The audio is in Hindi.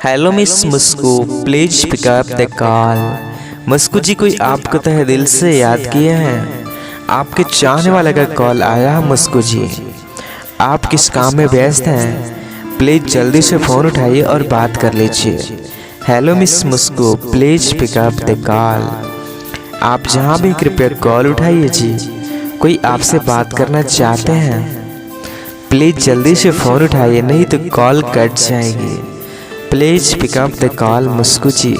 Hello miss Musku, please pick up the call. Musku ji, कोई आपको तहे दिल से याद किया है। आपके चाहने वाले का कॉल आया है। मुस्कू जी, आप किस काम में व्यस्त हैं? प्लीज जल्दी से फ़ोन उठाइए और बात कर लीजिए। Hello miss Musku, please pick up the call. आप जहाँ भी कृपया कॉल उठाइए जी, कोई आपसे बात करना चाहते हैं। प्लीज जल्दी से फ़ोन उठाइए, नहीं तो कॉल कट जाएगी। Please pick up the call Musku ji.